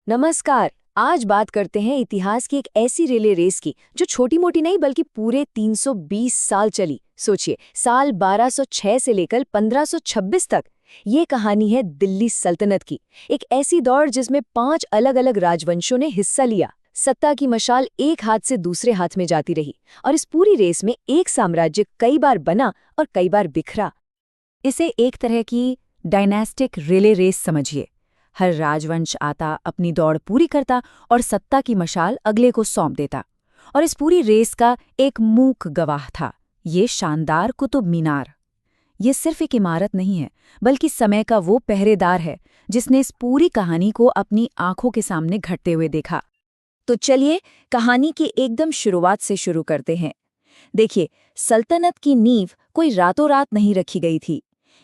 नमस्कार। आज बात करते हैं इतिहास की एक ऐसी रिले रेस की जो छोटी मोटी नहीं बल्कि पूरे 320 साल चली। सोचिए, साल 1206 से लेकर 1526 तक। ये कहानी है दिल्ली सल्तनत की। एक ऐसी दौड़ जिसमें 5 अलग अलग राजवंशों ने हिस्सा लिया। सत्ता की मशाल एक हाथ से दूसरे हाथ में जाती रही और इस पूरी रेस में एक साम्राज्य कई बार बना और कई बार बिखरा। इसे एक तरह की डायनेस्टिक रिले रेस समझिए। हर राजवंश आता, अपनी दौड़ पूरी करता और सत्ता की मशाल अगले को सौंप देता। और इस पूरी रेस का एक मूक गवाह था, ये शानदार कुतुब मीनार। ये सिर्फ एक इमारत नहीं है, बल्कि समय का वो पहरेदार है जिसने इस पूरी कहानी को अपनी आंखों के सामने घटते हुए देखा। तो चलिए कहानी की एकदम शुरुआत से शुरू करते हैं। देखिए, सल्तनत की नींव कोई रातों रात नहीं रखी गई थी।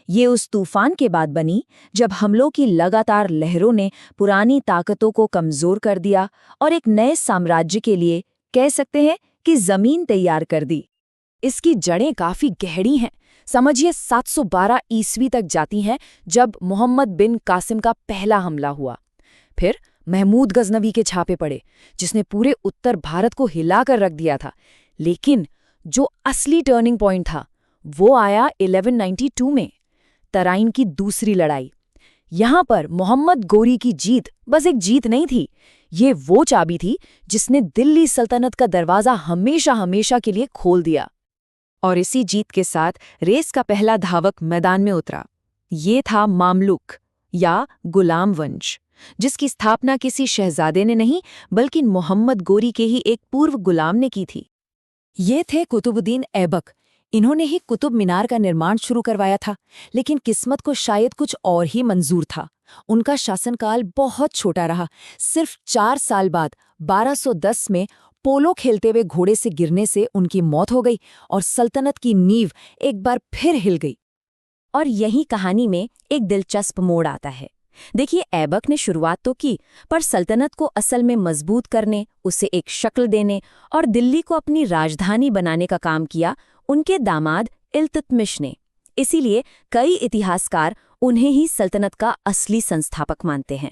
ये उस तूफान के बाद बनी जब हमलों की लगातार लहरों ने पुरानी ताकतों को कमजोर कर दिया और एक नए साम्राज्य के लिए कह सकते हैं कि जमीन तैयार कर दी। इसकी जड़ें काफी गहरी हैं। समझिए 712 ईस्वी तक जाती हैं, जब मोहम्मद बिन कासिम का पहला हमला हुआ। फिर महमूद गजनवी के छापे पड़े, जिसने पूरे उत्तर भारत को हिलाकर रख दिया था। लेकिन जो असली टर्निंग पॉइंट था वो आया 1192 में, तराइन की दूसरी लड़ाई। यहां पर मोहम्मद गोरी की जीत बस एक जीत नहीं थी, ये वो चाबी थी जिसने दिल्ली सल्तनत का दरवाजा हमेशा हमेशा के लिए खोल दिया। और इसी जीत के साथ रेस का पहला धावक मैदान में उतरा। ये था मामलुक या गुलाम वंश, जिसकी स्थापना किसी शहजादे ने नहीं बल्कि मोहम्मद गोरी के ही एक पूर्व गुलाम ने की थी। ये थे कुतुबुद्दीन ऐबक। इन्होंने ही कुतुब मीनार का निर्माण शुरू करवाया था, लेकिन किस्मत को शायद कुछ और ही मंजूर था। उनका शासनकाल बहुत छोटा रहा। सिर्फ 4 साल बाद 1210 में पोलो खेलते हुए घोड़े से गिरने से उनकी मौत हो गई और सल्तनत की नींव एक बार फिर हिल गई। और यही कहानी में एक दिलचस्प मोड़ आता है। देखिए, ऐबक ने शुरुआत तो की, पर सल्तनत को असल में मजबूत करने, उसे एक शक्ल देने और दिल्ली को अपनी राजधानी बनाने का काम किया उनके दामाद इल्तुतमिश ने। इसीलिए कई इतिहासकार उन्हें ही सल्तनत का असली संस्थापक मानते हैं।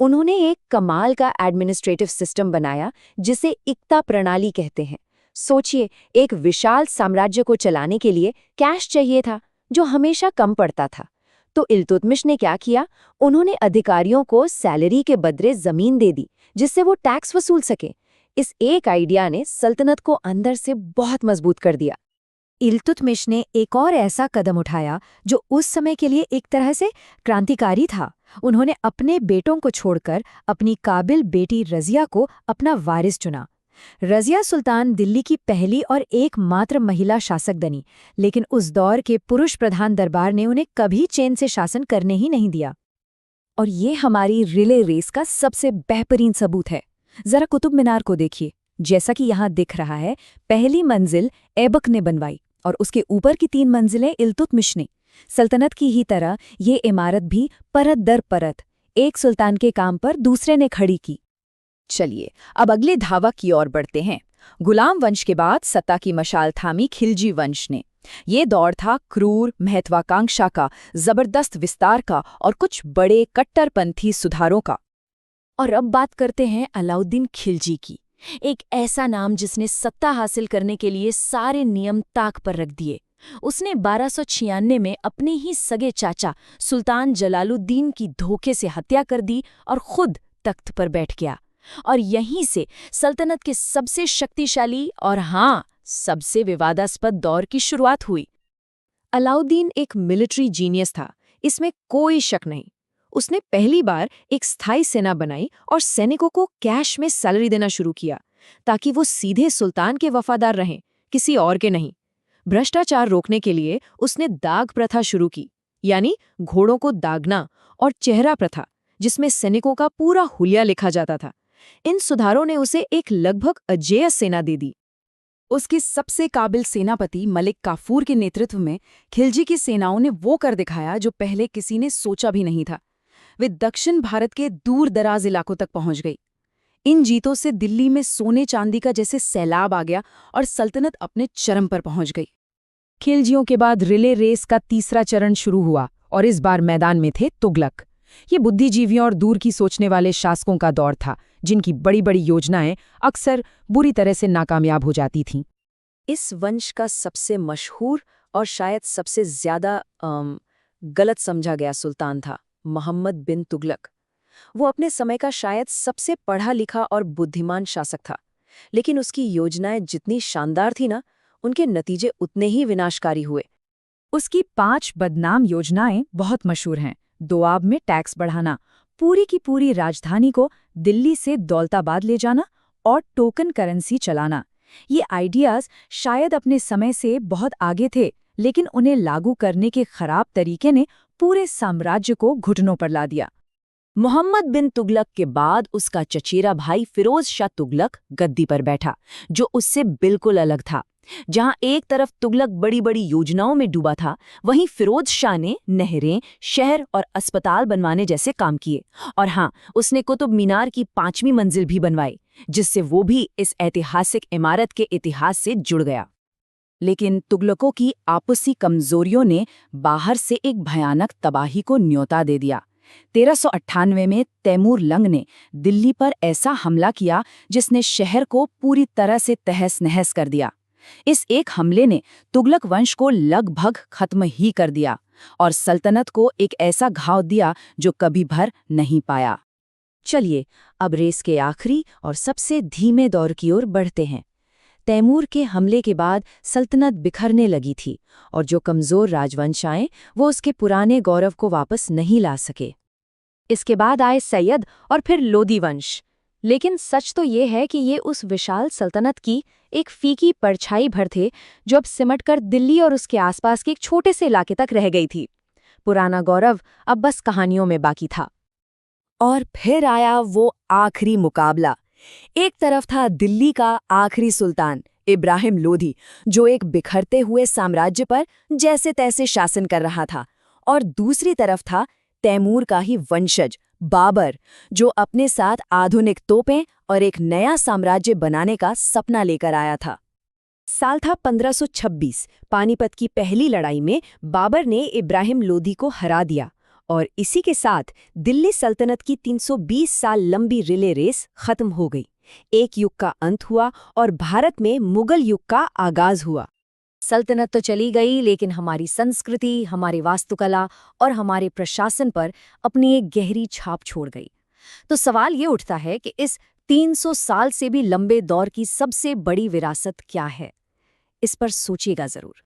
उन्होंने एक कमाल का एडमिनिस्ट्रेटिव सिस्टम बनाया जिसे इक्ता प्रणाली कहते हैं। सोचिए, एक विशाल साम्राज्य को चलाने के लिए कैश चाहिए था जो हमेशा कम पड़ता था। तो इल्तुतमिश ने क्या किया? उन्होंने अधिकारियों को सैलरी के बदले जमीन दे दी जिससे वो टैक्स वसूल सके। इस एक आइडिया ने सल्तनत को अंदर से बहुत मजबूत कर दिया। इल्तुतमिश ने एक और ऐसा कदम उठाया जो उस समय के लिए एक तरह से क्रांतिकारी था। उन्होंने अपने बेटों को छोड़कर अपनी काबिल बेटी रजिया को अपना वारिस चुना। रजिया सुल्तान दिल्ली की पहली और एकमात्र महिला शासक बनी, लेकिन उस दौर के पुरुष प्रधान दरबार ने उन्हें कभी चैन से शासन करने ही नहीं दिया। और ये हमारी रिले रेस का सबसे बेहतरीन सबूत है। जरा कुतुब मीनार को देखिए। जैसा कि यहाँ दिख रहा है, पहली मंजिल ऐबक ने बनवाई और उसके ऊपर की 3 मंजिलें इल्तुतमिश ने। सल्तनत की ही तरह ये इमारत भी परत दर परत एक सुल्तान के काम पर दूसरे ने खड़ी की। चलिए अब अगले धावा की ओर बढ़ते हैं। गुलाम वंश के बाद सत्ता की मशाल थामी खिलजी वंश ने। ये दौर था क्रूर, महत्वाकांक्षा का, जबरदस्त विस्तार का और कुछ बड़े कट्टरपंथी सुधारों का। और अब बात करते हैं अलाउद्दीन खिलजी की। एक ऐसा नाम जिसने सत्ता हासिल करने के लिए सारे नियम ताक पर रख दिए। उसने 1296 में अपने ही सगे चाचा सुल्तान जलालुद्दीन की धोखे से हत्या कर दी और खुद तख्त पर बैठ गया। और यहीं से सल्तनत के सबसे शक्तिशाली और सबसे विवादास्पद दौर की शुरुआत हुई। अलाउद्दीन एक मिलिट्री जीनियस था, इसमें कोई शक नहीं। उसने पहली बार एक स्थायी सेना बनाई और सैनिकों को कैश में सैलरी देना शुरू किया ताकि वो सीधे सुल्तान के वफादार रहें, किसी और के नहीं। भ्रष्टाचार रोकने के लिए उसने दाग प्रथा शुरू की, यानी घोड़ों को दागना, और चेहरा प्रथा, जिसमें सैनिकों का पूरा हुलिया लिखा जाता था। इन सुधारों ने उसे एक लगभग अजेय सेना दे दी। उसके सबसे काबिल सेनापति मलिक काफूर के नेतृत्व में खिलजी की सेनाओं ने वो कर दिखाया जो पहले किसी ने सोचा भी नहीं था। वे दक्षिण भारत के दूर दराज इलाकों तक पहुंच गई। इन जीतों से दिल्ली में सोने चांदी का जैसे सैलाब आ गया और सल्तनत अपने चरम पर पहुंच गई। खिलजियों के बाद रिले रेस का तीसरा चरण शुरू हुआ और इस बार मैदान में थे तुगलक। ये बुद्धिजीवियों और दूर की सोचने वाले शासकों का दौर था, जिनकी बड़ी बड़ी योजनाएं अक्सर बुरी तरह से नाकामयाब हो जाती थीं। इस वंश का सबसे मशहूर और शायद सबसे ज्यादा गलत समझा गया सुल्तान था मोहम्मद बिन तुगलक। वो अपने समय का शायद सबसे पढ़ा लिखा और बुद्धिमान शासक था, लेकिन उसकी योजनाएं जितनी शानदार थी ना, उनके नतीजे उतने ही विनाशकारी हुए। उसकी 5 बदनाम योजनाएं बहुत मशहूर हैं। दोआब में टैक्स बढ़ाना, पूरी की पूरी राजधानी को दिल्ली से दौलताबाद ले जाना और टोकन करेंसी चलाना। ये आइडियाज शायद अपने समय से बहुत आगे थे, लेकिन उन्हें लागू करने के खराब तरीके ने पूरे साम्राज्य को घुटनों पर ला दिया। मोहम्मद बिन तुगलक के बाद उसका चचेरा भाई फिरोज शाह तुगलक गद्दी पर बैठा, जो उससे बिल्कुल अलग था। जहां एक तरफ तुगलक बड़ी बड़ी योजनाओं में डूबा था, वहीं फिरोज शाह ने नहरें, शहर और अस्पताल बनवाने जैसे काम किए। और हाँ, उसने कुतुब मीनार की 5वीं मंजिल भी बनवाई, जिससे वो भी इस ऐतिहासिक इमारत के इतिहास से जुड़ गया। लेकिन तुगलकों की आपसी कमजोरियों ने बाहर से एक भयानक तबाही को न्योता दे दिया। 1398 में तैमूर लंग ने दिल्ली पर ऐसा हमला किया जिसने शहर को पूरी तरह से तहस-नहस कर दिया। इस एक हमले ने तुगलक वंश को लगभग खत्म ही कर दिया और सल्तनत को एक ऐसा घाव दिया जो कभी भर नहीं पाया। चलिए, अब रेस के आखिरी और सबसे धीमे दौर की ओर बढ़ते हैं। तैमूर के हमले के बाद सल्तनत बिखरने लगी थी और जो कमजोर राजवंश आए वो उसके पुराने गौरव को वापस नहीं ला सके। इसके बाद आए सैयद और फिर लोदी वंश। लेकिन सच तो ये है कि ये उस विशाल सल्तनत की एक फीकी परछाई भर थे, जो अब सिमटकर दिल्ली और उसके आसपास के एक छोटे से इलाके तक रह गई थी। पुराना गौरव अब बस कहानियों में बाकी था। और फिर आया वो आखिरी मुकाबला। एक तरफ था दिल्ली का आखिरी सुल्तान इब्राहिम लोधी, जो एक बिखरते हुए साम्राज्य पर जैसे तैसे शासन कर रहा था, और दूसरी तरफ था तैमूर का ही वंशज बाबर, जो अपने साथ आधुनिक तोपें और एक नया साम्राज्य बनाने का सपना लेकर आया था। साल था 1526। पानीपत की पहली लड़ाई में बाबर ने इब्राहिम लोधी को हरा दिया और इसी के साथ दिल्ली सल्तनत की 320 साल लंबी रिले रेस खत्म हो गई। एक युग का अंत हुआ और भारत में मुगल युग का आगाज हुआ। सल्तनत तो चली गई, लेकिन हमारी संस्कृति, हमारी वास्तुकला और हमारे प्रशासन पर अपनी एक गहरी छाप छोड़ गई। तो सवाल ये उठता है कि इस 300 साल से भी लंबे दौर की सबसे बड़ी विरासत क्या है? इस पर सोचिएगा जरूर।